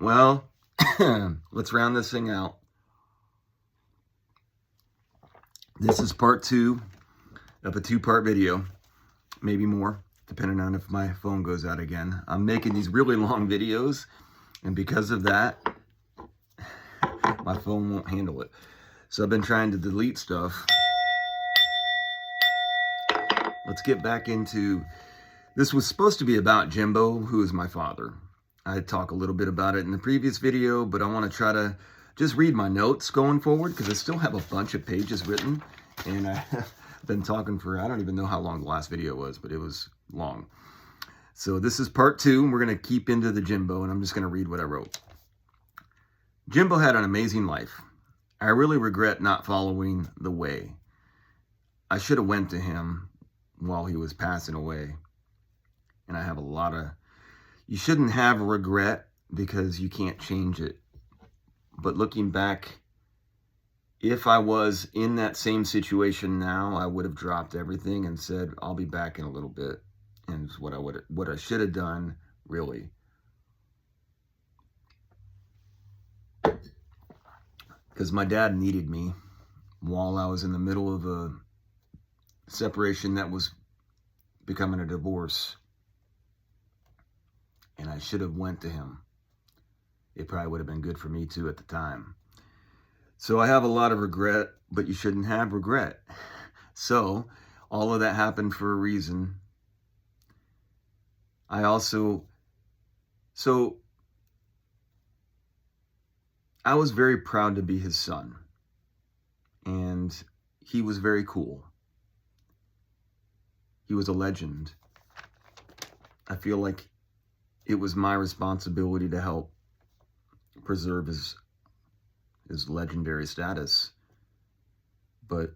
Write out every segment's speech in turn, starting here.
Well, let's round this thing out. This is part 2 of a 2-part video, maybe more, depending on if my phone goes out again. I'm making these really long videos, and because of that, my phone won't handle it. So I've been trying to delete stuff. Let's get back into, this was supposed to be about Jimbo, who is my father. I talk a little bit about it in the previous video, but I want to try to just read my notes going forward because I still have a bunch of pages written, and I've been talking for, I don't even know how long the last video was, but it was long. So this is part 2, and we're going to keep into the Jimbo, and I'm just going to read what I wrote. Jimbo had an amazing life. I really regret not following the way. I should have went to him while he was passing away. And I have a lot of, you shouldn't have regret because you can't change it. But looking back, if I was in that same situation now, I would have dropped everything and said, I'll be back in a little bit. And it's what I should have done, really. Because my dad needed me while I was in the middle of a separation that was becoming a divorce. And I should have went to him. It probably would have been good for me too at the time. So I have a lot of regret, but you shouldn't have regret. So all of that happened for a reason. I was very proud to be his son, and he was very cool. He was a legend. I feel like it was my responsibility to help preserve his legendary status. But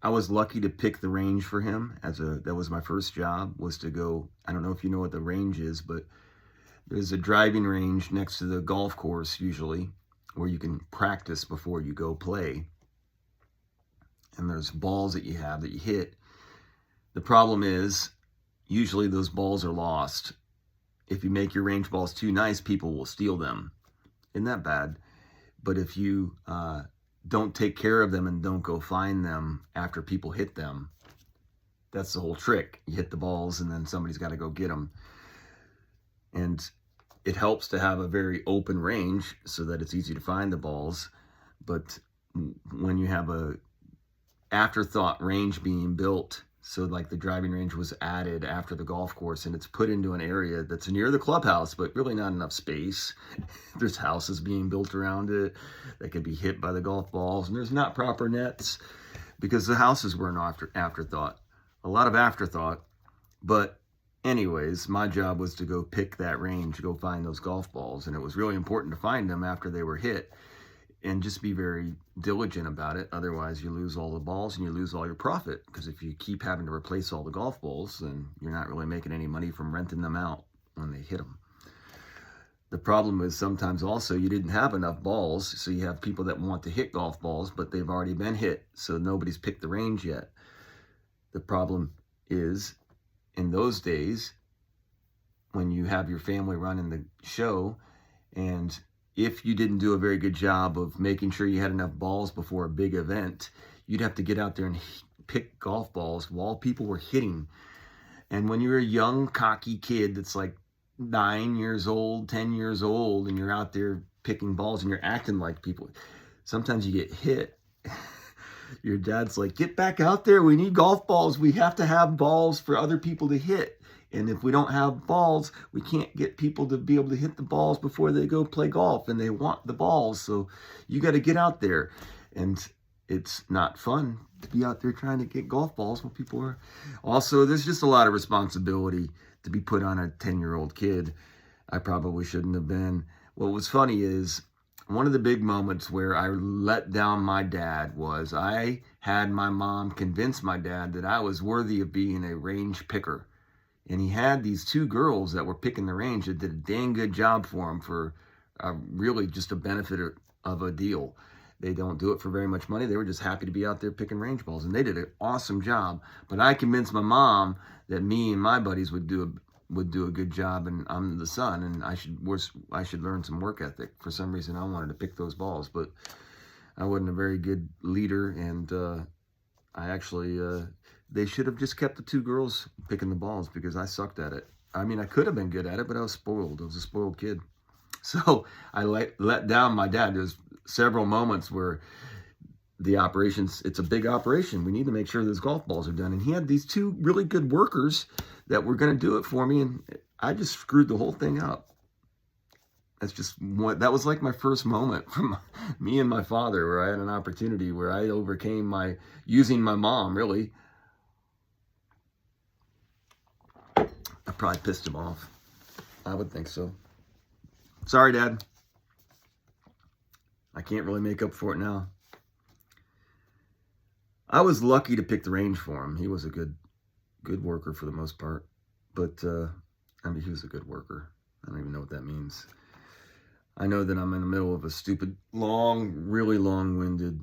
I was lucky to pick the range for him that was my first job, was to go, I don't know if you know what the range is, but there's a driving range next to the golf course usually where you can practice before you go play. And there's balls that you have that you hit. The problem is usually those balls are lost. If you make your range balls too nice, people will steal them. Isn't that bad? But if you don't take care of them and don't go find them after people hit them, that's the whole trick. You hit the balls and then somebody's got to go get them. And it helps to have a very open range so that it's easy to find the balls. But when you have a afterthought range being built, so like the driving range was added after the golf course and it's put into an area that's near the clubhouse, but really not enough space. There's houses being built around it that could be hit by the golf balls, and there's not proper nets because the houses were an afterthought. A lot of afterthought. But anyways, my job was to go pick that range, go find those golf balls, and it was really important to find them after they were hit and just be very diligent about it. Otherwise, you lose all the balls and you lose all your profit, because if you keep having to replace all the golf balls, then you're not really making any money from renting them out when they hit them. The problem is sometimes also you didn't have enough balls, so you have people that want to hit golf balls, but they've already been hit, so nobody's picked the range yet. The problem is, in those days, when you have your family running the show, and if you didn't do a very good job of making sure you had enough balls before a big event, you'd have to get out there and pick golf balls while people were hitting. And when you're a young, cocky kid that's like 9 years old, 10 years old, and you're out there picking balls and you're acting like people, sometimes you get hit. Your dad's like, get back out there. We need golf balls. We have to have balls for other people to hit. And if we don't have balls, we can't get people to be able to hit the balls before they go play golf. And they want the balls. So you got to get out there. And it's not fun to be out there trying to get golf balls when people are. Also, there's just a lot of responsibility to be put on a 10-year-old kid. I probably shouldn't have been. What was funny is, one of the big moments where I let down my dad was I had my mom convince my dad that I was worthy of being a range picker. And he had these 2 girls that were picking the range that did a dang good job for him for really just a benefit of a deal. They don't do it for very much money. They were just happy to be out there picking range balls. And they did an awesome job. But I convinced my mom that me and my buddies would do would do a good job, and I'm the son, and I should learn some work ethic. For some reason, I wanted to pick those balls, but I wasn't a very good leader, and I actually they should have just kept the two girls picking the balls because I sucked at it. I mean, I could have been good at it, but I was spoiled. I was a spoiled kid. So I let down my dad. There's several moments where it's a big operation. We need to make sure those golf balls are done. And he had these two really good workers that were going to do it for me. And I just screwed the whole thing up. That was like my first moment from me and my father, where I had an opportunity where I overcame using my mom, really. I probably pissed him off. I would think so. Sorry, Dad. I can't really make up for it now. I was lucky to pick the range for him. He was a good worker for the most part. But, I mean, he was a good worker. I don't even know what that means. I know that I'm in the middle of a stupid, really long-winded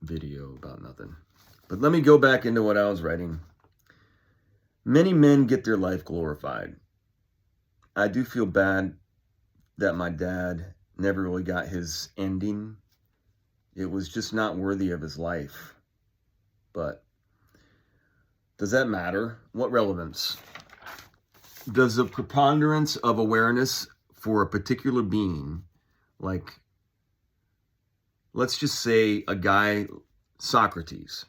video about nothing. But let me go back into what I was writing. Many men get their life glorified. I do feel bad that my dad never really got his ending. It was just not worthy of his life. But does that matter? What relevance? Does the preponderance of awareness for a particular being, like, let's just say a guy, Socrates.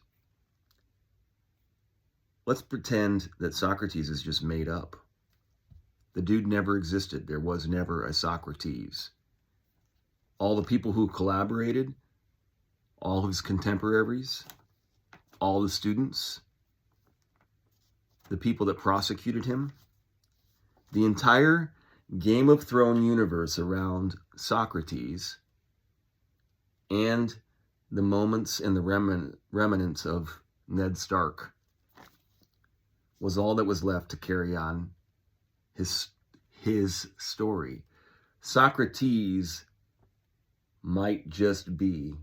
Let's pretend that Socrates is just made up. The dude never existed. There was never a Socrates. All the people who collaborated, all his contemporaries, all the students, the people that prosecuted him, the entire Game of Thrones universe around Socrates, and the moments and the remnants of Ned Stark was all that was left to carry on his story. Socrates might just be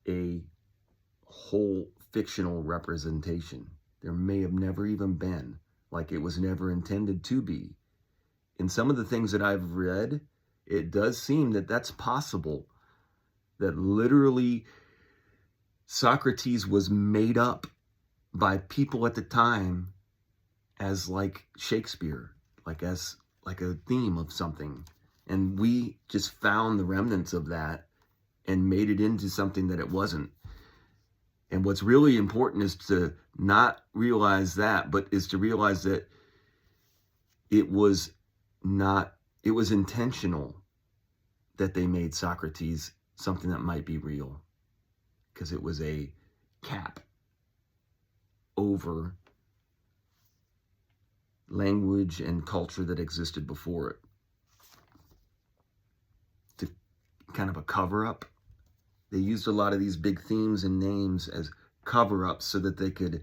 a whole fictional representation. There may have never even been, like it was never intended to be. In some of the things that I've read, it does seem that that's possible, that literally Socrates was made up by people at the time as like Shakespeare, as a theme of something. And we just found the remnants of that and made it into something that it wasn't. And what's really important is to not realize that, but is to realize that it was intentional that they made Socrates something that might be real, because it was a cap over language and culture that existed before it. To kind of a cover-up. They used a lot of these big themes and names as cover-ups so that they could,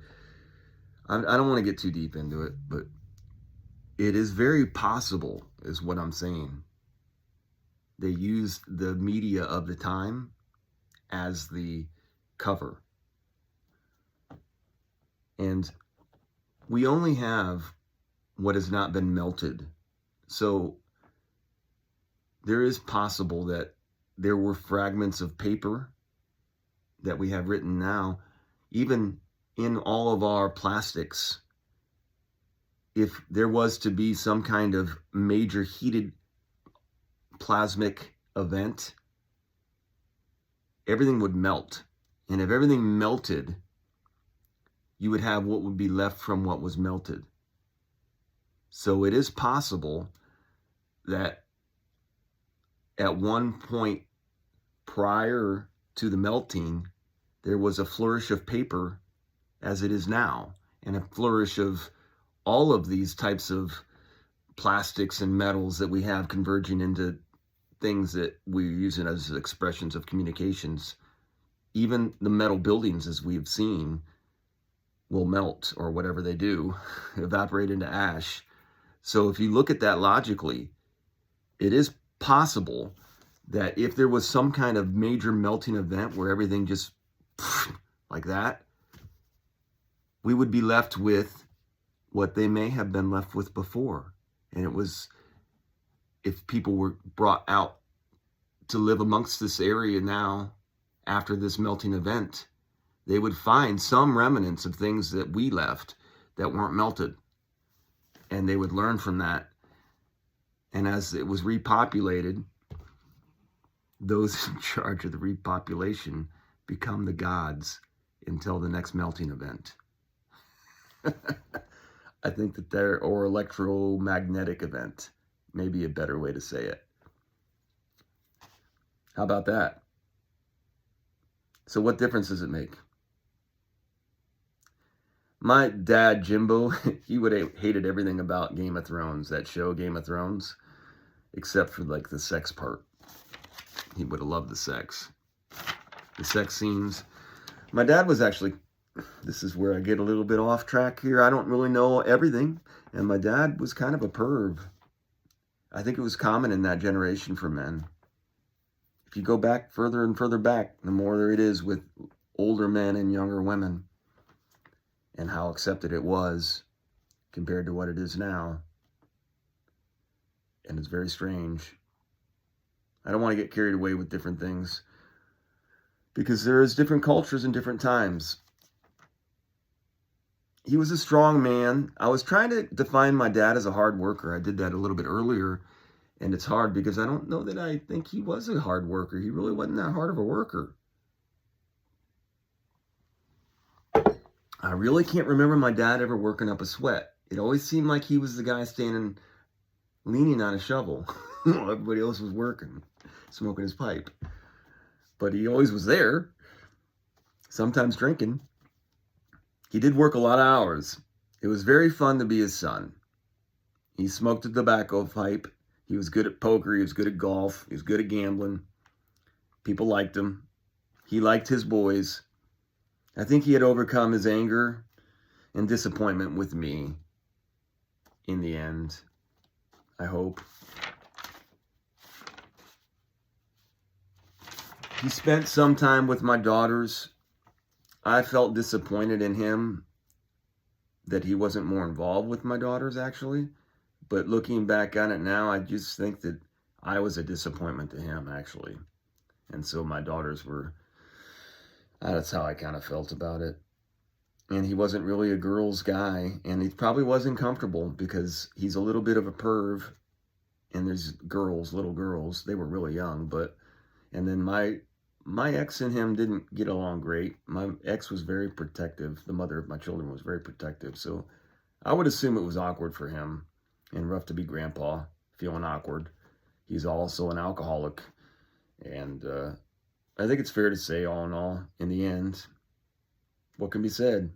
I don't want to get too deep into it, but it is very possible, is what I'm saying. They used the media of the time as the cover. And we only have what has not been melted. So there is possible that there were fragments of paper that we have written now, even in all of our plastics. If there was to be some kind of major heated plasmic event, everything would melt. And if everything melted, you would have what would be left from what was melted. So it is possible that at one point prior to the melting, there was a flourish of paper as it is now, and a flourish of all of these types of plastics and metals that we have converging into things that we're using as expressions of communications. Even the metal buildings, as we've seen, will melt, or whatever they do, evaporate into ash. So if you look at that logically, it is possible that if there was some kind of major melting event where everything just like that, we would be left with what they may have been left with before. And it was, if people were brought out to live amongst this area now, after this melting event, they would find some remnants of things that we left that weren't melted. And they would learn from that. And as it was repopulated, those in charge of the repopulation become the gods until the next melting event. I think that or electromagnetic event, may be a better way to say it. How about that? So what difference does it make? My dad, Jimbo, he would have hated everything about Game of Thrones, that show Game of Thrones, except for like the sex part. He would have loved the sex scenes. My dad was actually, this is where I get a little bit off track here. I don't really know everything. And my dad was kind of a perv. I think it was common in that generation for men. If you go back further and further back, the more there it is with older men and younger women, and how accepted it was compared to what it is now. And it's very strange. I don't want to get carried away with different things, because there is different cultures and different times. He was a strong man. I was trying to define my dad as a hard worker. I did that a little bit earlier, and it's hard because I don't know that I think he was a hard worker. He really wasn't that hard of a worker. I really can't remember my dad ever working up a sweat. It always seemed like he was the guy standing, leaning on a shovel while everybody else was working, smoking his pipe. But he always was there, sometimes drinking. He did work a lot of hours. It was very fun to be his son. He smoked a tobacco pipe. He was good at poker. He was good at golf. He was good at gambling. People liked him. He liked his boys. I think he had overcome his anger and disappointment with me in the end, I hope. He spent some time with my daughters. I felt disappointed in him that he wasn't more involved with my daughters, actually. But looking back on it now, I just think that I was a disappointment to him, actually. And so my daughters were, that's how I kind of felt about it. And he wasn't really a girl's guy, and he probably wasn't comfortable because he's a little bit of a perv. And there's girls, little girls, they were really young, and then my ex and him didn't get along great. My ex was very protective. The mother of my children was very protective. So I would assume it was awkward for him and rough to be grandpa, feeling awkward. He's also an alcoholic. And I think it's fair to say, all in all, in the end, what can be said?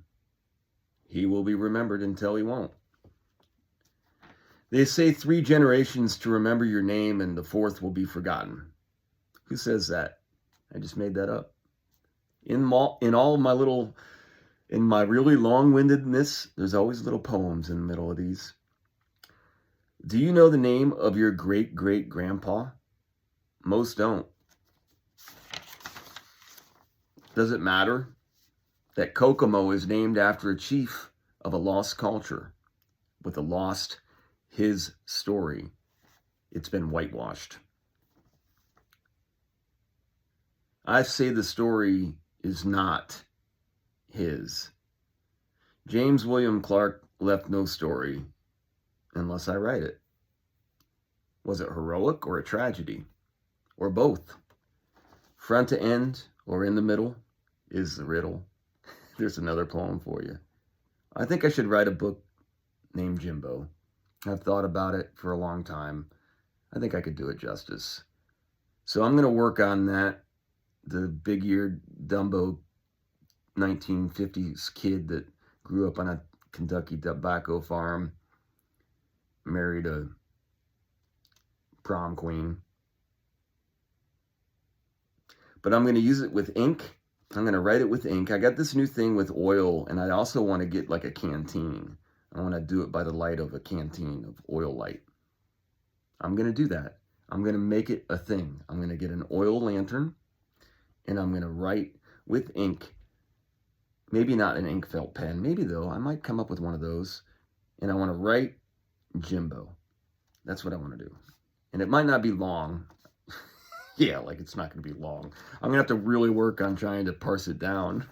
He will be remembered until he won't. They say 3 generations to remember your name and the 4th will be forgotten. Who says that? I just made that up. In my really long-windedness, there's always little poems in the middle of these. Do you know the name of your great-great-grandpa? Most don't. Does it matter that Kokomo is named after a chief of a lost culture with his story? It's been whitewashed. I say the story is not his. James William Clark left no story unless I write it. Was it heroic or a tragedy? Or both? Front to end or in the middle is the riddle. There's another poem for you. I think I should write a book named Jimbo. I've thought about it for a long time. I think I could do it justice. So I'm going to work on that. The big-eared Dumbo 1950s kid that grew up on a Kentucky tobacco farm, married a prom queen. But I'm going to use it with ink. I'm going to write it with ink. I got this new thing with oil, and I also want to get like a canteen. I want to do it by the light of a canteen of oil light. I'm going to do that. I'm going to make it a thing. I'm going to get an oil lantern, and I'm going to write with ink. Maybe not an ink felt pen. Maybe, though, I might come up with one of those. and I want to write Jimbo. That's what I want to do. And it might not be long. Yeah, like it's not going to be long. I'm going to have to really work on trying to parse it down.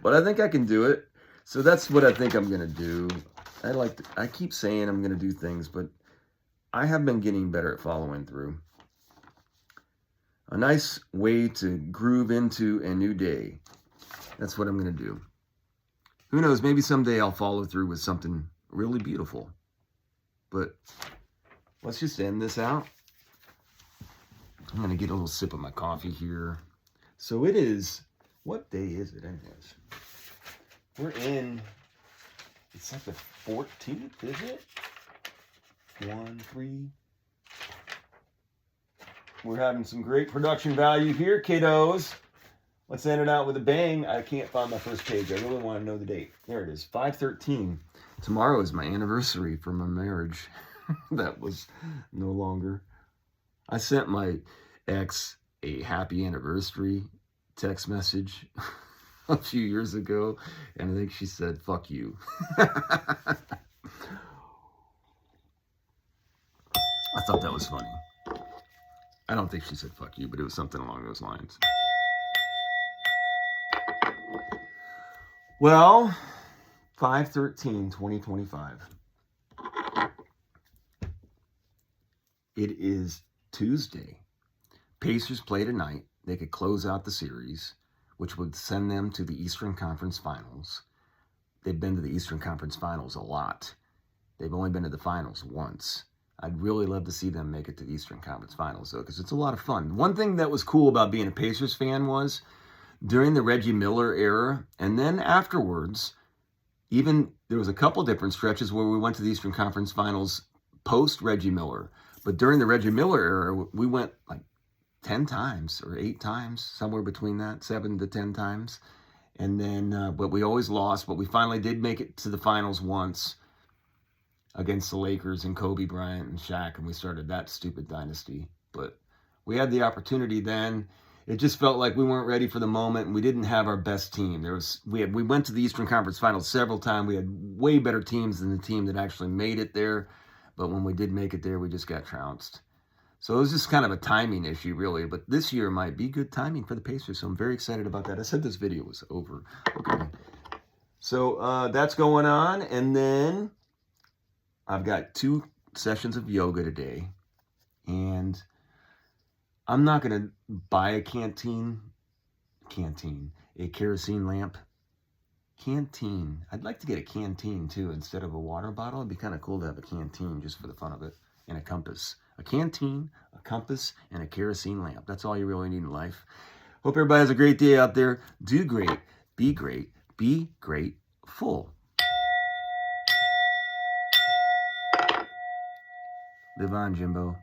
But I think I can do it. So that's what I think I'm going to do. I keep saying I'm going to do things, but I have been getting better at following through. A nice way to groove into a new day. That's what I'm going to do. Who knows, maybe someday I'll follow through with something really beautiful. But let's just end this out. I'm going to get a little sip of my coffee here. So it is, what day is it anyways? We're in, it's like the 14th, is it? 1, 3. We're having some great production value here, kiddos. Let's end it out with a bang. I can't find my first page. I really want to know the date. There it is, 5/13. Tomorrow is my anniversary for my marriage. That was no longer. I sent my ex a happy anniversary text message a few years ago, and I think she said, fuck you. I thought that was funny. I don't think she said fuck you, but it was something along those lines. Well, 5/13/2025. It is Tuesday. Pacers play tonight. They could close out the series, which would send them to the Eastern Conference Finals. They've been to the Eastern Conference Finals a lot. They've only been to the finals once. I'd really love to see them make it to the Eastern Conference Finals, though, because it's a lot of fun. One thing that was cool about being a Pacers fan was during the Reggie Miller era, and then afterwards, even there was a couple different stretches where we went to the Eastern Conference Finals post Reggie Miller. But during the Reggie Miller era, we went like 10 times or 8 times, somewhere between that, 7 to 10 times. And then, but we always lost, but we finally did make it to the finals once against the Lakers and Kobe Bryant and Shaq, and we started that stupid dynasty. But we had the opportunity then. It just felt like we weren't ready for the moment, and we didn't have our best team. We went to the Eastern Conference Finals several times. We had way better teams than the team that actually made it there. But when we did make it there, we just got trounced. So it was just kind of a timing issue, really. But this year might be good timing for the Pacers, so I'm very excited about that. I said this video was over. Okay. So that's going on. And then I've got 2 sessions of yoga today. And I'm not going to buy a kerosene lamp. Canteen. I'd like to get a canteen too instead of a water bottle. It'd be kind of cool to have a canteen just for the fun of it. And a compass. A canteen, a compass, and a kerosene lamp. That's all you really need in life. Hope everybody has a great day out there. Do great. Be grateful. Live on, Jimbo.